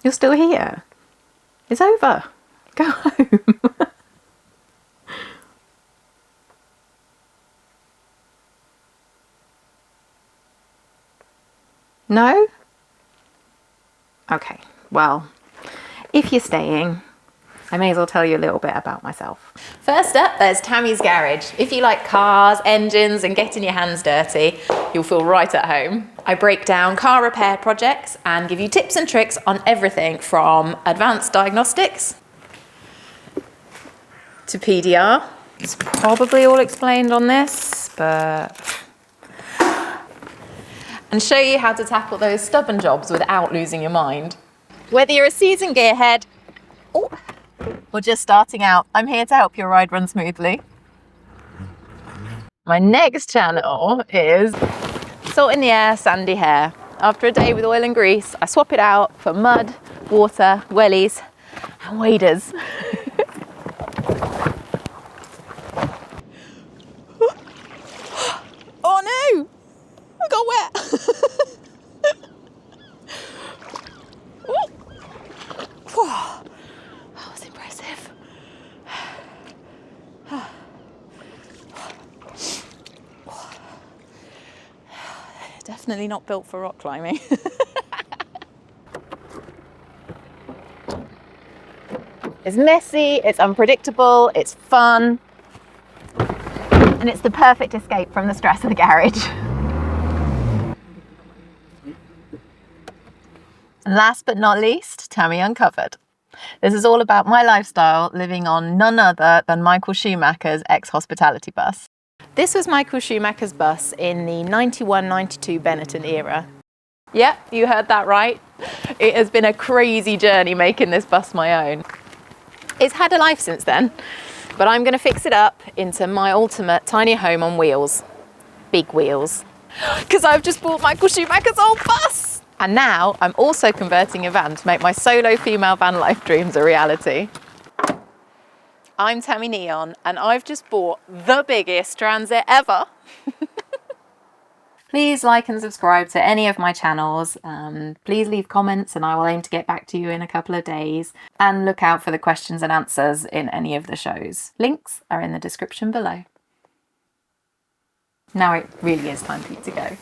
You're still here. It's over. Go home. No? Okay, well, if you're staying, I may as well tell you a little bit about myself. First up, there's Tammy's Garage. If you like cars, engines, and getting your hands dirty, you'll feel right at home. I break down car repair projects and give you tips and tricks on everything from advanced diagnostics to PDR. It's probably all explained on this, but... and show you how to tackle those stubborn jobs without losing your mind. Whether you're a seasoned gearhead or just starting out, I'm here to help your ride run smoothly. My next channel is Salt in the Air, Sandy Hair. After a day with oil and grease, I swap it out for mud, water, wellies, and waders. Oh no! I got wet! That was impressive. Definitely not built for rock climbing. It's messy, it's unpredictable, it's fun, and it's the perfect escape from the stress of the garage. And last but not least, Tammy Uncovered. This is all about my lifestyle living on none other than Michael Schumacher's ex-hospitality bus. This was Michael Schumacher's bus in the 91-92 Benetton era. Yep, you heard that right. It has been a crazy journey making this bus my own. It's had a life since then, but I'm going to fix it up into my ultimate tiny home on wheels. Big wheels. Because I've just bought Michael Schumacher's old bus! And now I'm also converting a van to make my solo female van life dreams a reality. I'm Tammy Neon, and I've just bought the biggest transit ever. Please like and subscribe to any of my channels. Please leave comments and I will aim to get back to you in a couple of days. And look out for the questions and answers in any of the shows. Links are in the description below. Now it really is time for you to go.